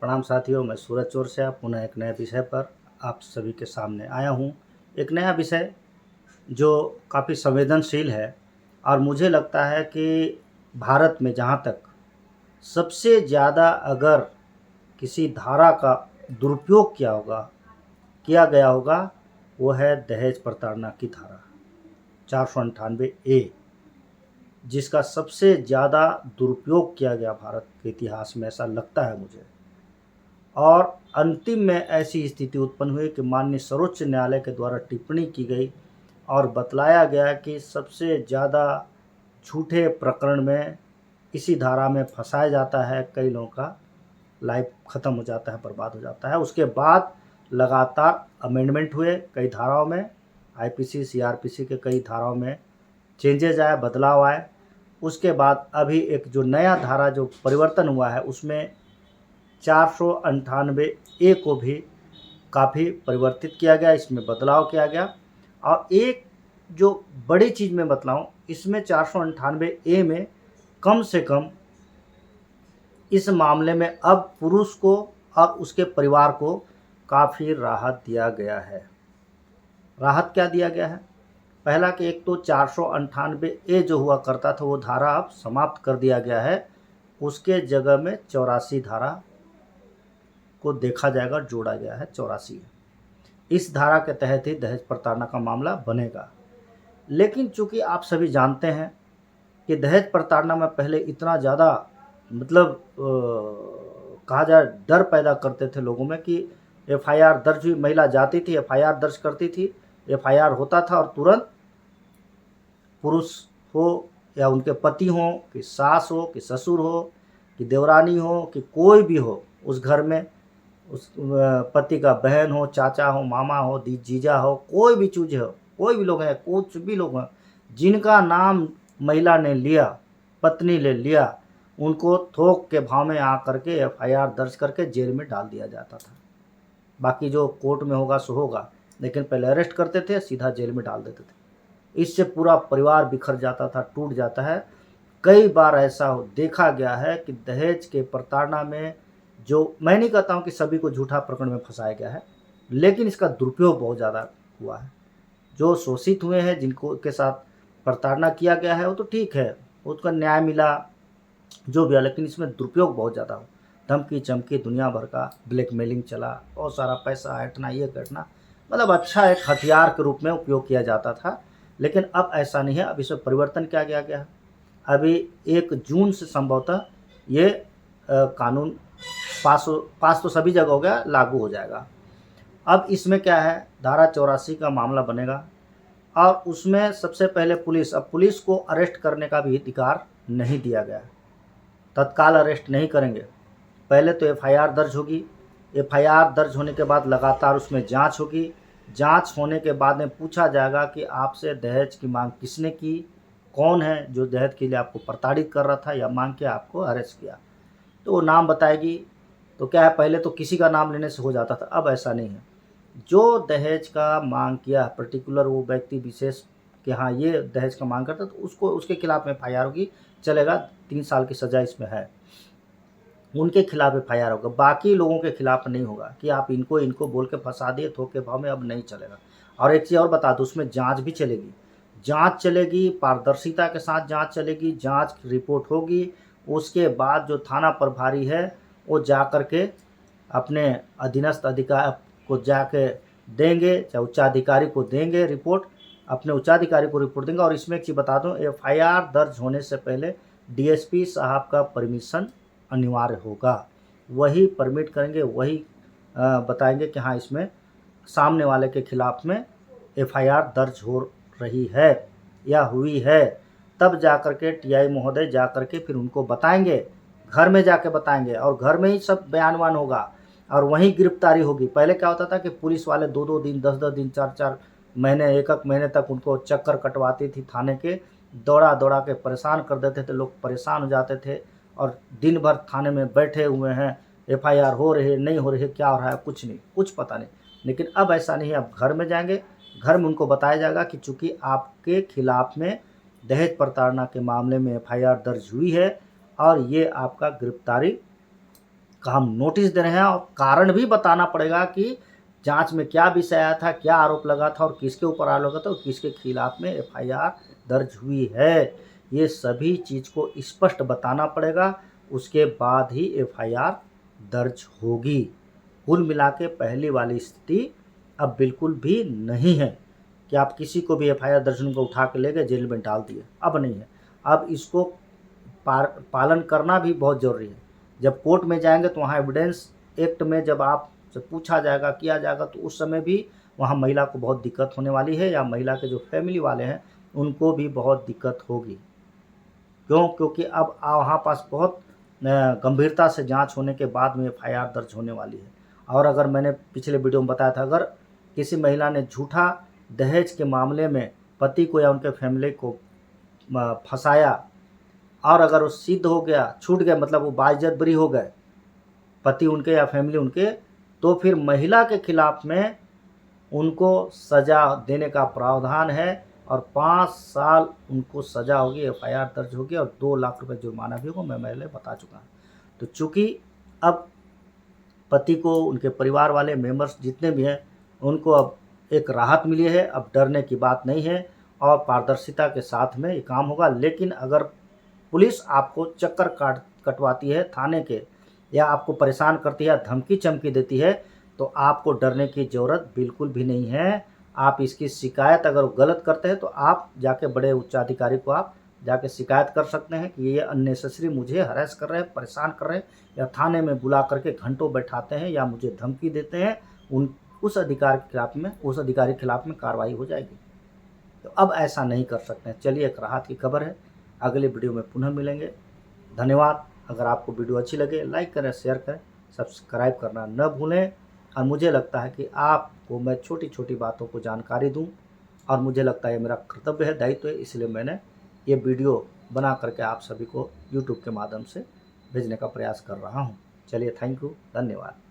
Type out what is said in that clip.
प्रणाम साथियों, मैं सूरज चौरसिया पुनः एक नए विषय पर आप सभी के सामने आया हूँ। एक नया विषय जो काफ़ी संवेदनशील है और मुझे लगता है कि भारत में जहाँ तक सबसे ज़्यादा अगर किसी धारा का दुरुपयोग किया गया होगा, वो है दहेज प्रताड़ना की धारा 498A, जिसका सबसे ज़्यादा दुरुपयोग किया गया भारत के इतिहास में, ऐसा लगता है मुझे। और अंतिम में ऐसी स्थिति उत्पन्न हुई कि माननीय सर्वोच्च न्यायालय के द्वारा टिप्पणी की गई और बतलाया गया कि सबसे ज़्यादा झूठे प्रकरण में इसी धारा में फंसाया जाता है, कई लोगों का लाइफ ख़त्म हो जाता है, बर्बाद हो जाता है। उसके बाद लगातार अमेंडमेंट हुए कई धाराओं में, आईपीसी सीआरपीसी के कई धाराओं में चेंजेज आए, बदलाव आए। उसके बाद अभी एक जो नया धारा जो परिवर्तन हुआ है उसमें 498A को भी काफ़ी परिवर्तित किया गया, इसमें बदलाव किया गया। और एक जो बड़ी चीज़ मैं बतलाऊँ, इसमें 498A में कम से कम इस मामले में अब पुरुष को और उसके परिवार को काफ़ी राहत दिया गया है। राहत क्या दिया गया है? पहला कि एक तो 498A जो हुआ करता था वो धारा अब समाप्त कर दिया गया है, उसके जगह में 84 धारा को देखा जाएगा, जोड़ा गया है 84। इस धारा के तहत ही दहेज प्रताड़ना का मामला बनेगा। लेकिन चूंकि आप सभी जानते हैं कि दहेज प्रताड़ना में पहले इतना ज़्यादा मतलब कहा जाए डर पैदा करते थे लोगों में कि एफआईआर दर्ज हुई, महिला जाती थी, एफआईआर दर्ज करती थी, एफआईआर होता था और तुरंत पुरुष हो या उनके पति हो, कि सास हो, कि ससुर हो, कि देवरानी हो, कि कोई भी हो उस घर में, उस पति का बहन हो, चाचा हो, मामा हो, जीजा हो, कोई भी चूज हो, कोई भी लोग हैं, कुछ भी लोग हैं, जिनका नाम महिला ने लिया, पत्नी ने लिया, उनको थोक के भाव में आ करके एफआईआर दर्ज करके जेल में डाल दिया जाता था। बाकी जो कोर्ट में होगा सो होगा, लेकिन पहले अरेस्ट करते थे, सीधा जेल में डाल देते थे। इससे पूरा परिवार बिखर जाता था, टूट जाता है। कई बार ऐसा देखा गया है कि दहेज के प्रताड़ना में, जो मैं नहीं कहता हूँ कि सभी को झूठा प्रकरण में फंसाया गया है, लेकिन इसका दुरुपयोग बहुत ज़्यादा हुआ है। जो शोषित हुए हैं, जिनको के साथ प्रताड़ना किया गया है, वो तो ठीक है, उसका न्याय मिला, जो भी है, लेकिन इसमें दुरुपयोग बहुत ज़्यादा हो। धमकी चमकी, दुनिया भर का ब्लैकमेलिंग चला, बहुत सारा पैसा ऐंठना, ये करना, मतलब अच्छा एक हथियार के रूप में उपयोग किया जाता था। लेकिन अब ऐसा नहीं है, अब इसमें परिवर्तन किया गया है। अभी 1 जून से संभवतः ये कानून पास तो सभी जगह हो गया, लागू हो जाएगा। अब इसमें क्या है, धारा 84 का मामला बनेगा और उसमें सबसे पहले पुलिस को अरेस्ट करने का भी अधिकार नहीं दिया गया है। तत्काल अरेस्ट नहीं करेंगे, पहले तो एफआईआर दर्ज होगी, एफआईआर दर्ज होने के बाद लगातार उसमें जांच होगी, जांच होने के बाद में पूछा जाएगा कि आपसे दहेज की मांग किसने की, कौन है जो दहेज के लिए आपको प्रताड़ित कर रहा था या मांग के आपको अरेस्ट किया, तो वो नाम बताएगी। तो क्या है, पहले तो किसी का नाम लेने से हो जाता था, अब ऐसा नहीं है। जो दहेज का मांग किया पर्टिकुलर वो व्यक्ति विशेष कि हाँ ये दहेज का मांग करता, तो उसको उसके खिलाफ में एफआईआर होगी, चलेगा, 3 साल की सज़ा इसमें है, उनके खिलाफ एफआईआर होगा। बाकी लोगों के खिलाफ नहीं होगा कि आप इनको बोल के फंसा दिए थोक के भाव में, अब नहीं चलेगा। और एक चीज़ और बता दूँ, उसमें जांच भी चलेगी, जांच चलेगी, पारदर्शिता के साथ जांच चलेगी, जांच रिपोर्ट होगी। उसके बाद जो थाना प्रभारी है वो जा कर के अपने अधीनस्थ अधिकारी को जाके देंगे, चाहे उच्चाधिकारी को देंगे रिपोर्ट, अपने उच्चाधिकारी को रिपोर्ट देंगे। और इसमें एक चीज़ बता दूँ, एफआईआर दर्ज होने से पहले डीएसपी साहब का परमिशन अनिवार्य होगा, वही परमिट करेंगे, वही बताएंगे कि हाँ इसमें सामने वाले के खिलाफ में एफआईआर दर्ज हो रही है या हुई है, तब जा कर के टीआई महोदय जा कर के फिर उनको बताएंगे, घर में जाके बताएंगे और घर में ही सब बयानवान होगा और वहीं गिरफ्तारी होगी। पहले क्या होता था कि पुलिस वाले 2-2 दिन, 10-10 दिन, 4-4 महीने, 1-1 महीने तक उनको चक्कर कटवाती थी थाने के, दौड़ा दौड़ा के परेशान कर देते थे, लोग परेशान हो जाते थे और दिन भर थाने में बैठे हुए हैं, एफआईआर हो रही है, नहीं हो रही है, क्या हो रहा है, कुछ नहीं, कुछ पता नहीं। लेकिन अब ऐसा नहीं है, अब घर में जाएंगे, घर में उनको बताया जाएगा कि चूंकि आपके खिलाफ में दहेज प्रताड़ना के मामले में एफआईआर दर्ज हुई है और ये आपका गिरफ्तारी का हम नोटिस दे रहे हैं और कारण भी बताना पड़ेगा कि जांच में क्या विषय आया था, क्या आरोप लगा था और किसके ऊपर आरोप लगा था और किसके खिलाफ में एफआईआर दर्ज हुई है। ये सभी चीज़ को स्पष्ट बताना पड़ेगा, उसके बाद ही एफआईआर दर्ज होगी। कुल मिला के पहली वाली स्थिति अब बिल्कुल भी नहीं है कि आप किसी को भी एफआईआर दर्ज को उठा के ले गए जेल में डाल दिए, अब नहीं है। अब इसको पालन करना भी बहुत ज़रूरी है। जब कोर्ट में जाएंगे तो वहाँ एविडेंस एक्ट में जब आपसे पूछा जाएगा, किया जाएगा, तो उस समय भी वहाँ महिला को बहुत दिक्कत होने वाली है, या महिला के जो फैमिली वाले हैं उनको भी बहुत दिक्कत होगी। क्यों? क्योंकि अब वहाँ पास बहुत गंभीरता से जांच होने के बाद में एफआईआर दर्ज होने वाली है। और अगर मैंने पिछले वीडियो में बताया था, अगर किसी महिला ने झूठा दहेज के मामले में पति को या उनके फैमिली को फंसाया और अगर वो सिद्ध हो गया, छूट गया, मतलब वो बाइज्जत बरी हो गए पति उनके या फैमिली उनके, तो फिर महिला के खिलाफ में उनको सज़ा देने का प्रावधान है और 5 साल उनको सज़ा होगी, एफआईआर दर्ज होगी और 2 लाख रुपए जुर्माना भी होगा, मैं पहले बता चुका हूँ। तो चूँकि अब पति को उनके परिवार वाले मेंबर्स जितने भी हैं उनको अब एक राहत मिली है, अब डरने की बात नहीं है और पारदर्शिता के साथ में ये काम होगा। लेकिन अगर पुलिस आपको चक्कर कटवाती है थाने के, या आपको परेशान करती है, धमकी चमकी देती है, तो आपको डरने की ज़रूरत बिल्कुल भी नहीं है। आप इसकी शिकायत अगर गलत करते हैं तो आप जाके बड़े उच्चाधिकारी को आप जाके शिकायत कर सकते हैं कि ये अननेसेसरी मुझे हरास कर रहे हैं, परेशान कर रहे हैं, या थाने में बुला करके घंटों बैठाते हैं या मुझे धमकी देते हैं। उस अधिकारी के खिलाफ में कार्रवाई हो जाएगी। तो अब ऐसा नहीं कर सकते हैं। चलिए, एक राहत की खबर है। अगले वीडियो में पुनः मिलेंगे। धन्यवाद। अगर आपको वीडियो अच्छी लगे लाइक करें, शेयर करें, सब्सक्राइब करना न भूलें। और मुझे लगता है कि आपको मैं छोटी छोटी बातों को जानकारी दूं, और मुझे लगता है ये मेरा कर्तव्य है, दायित्व है, इसलिए मैंने ये वीडियो बना करके आप सभी को यूट्यूब के माध्यम से भेजने का प्रयास कर रहा हूँ। चलिए, थैंक यू, धन्यवाद।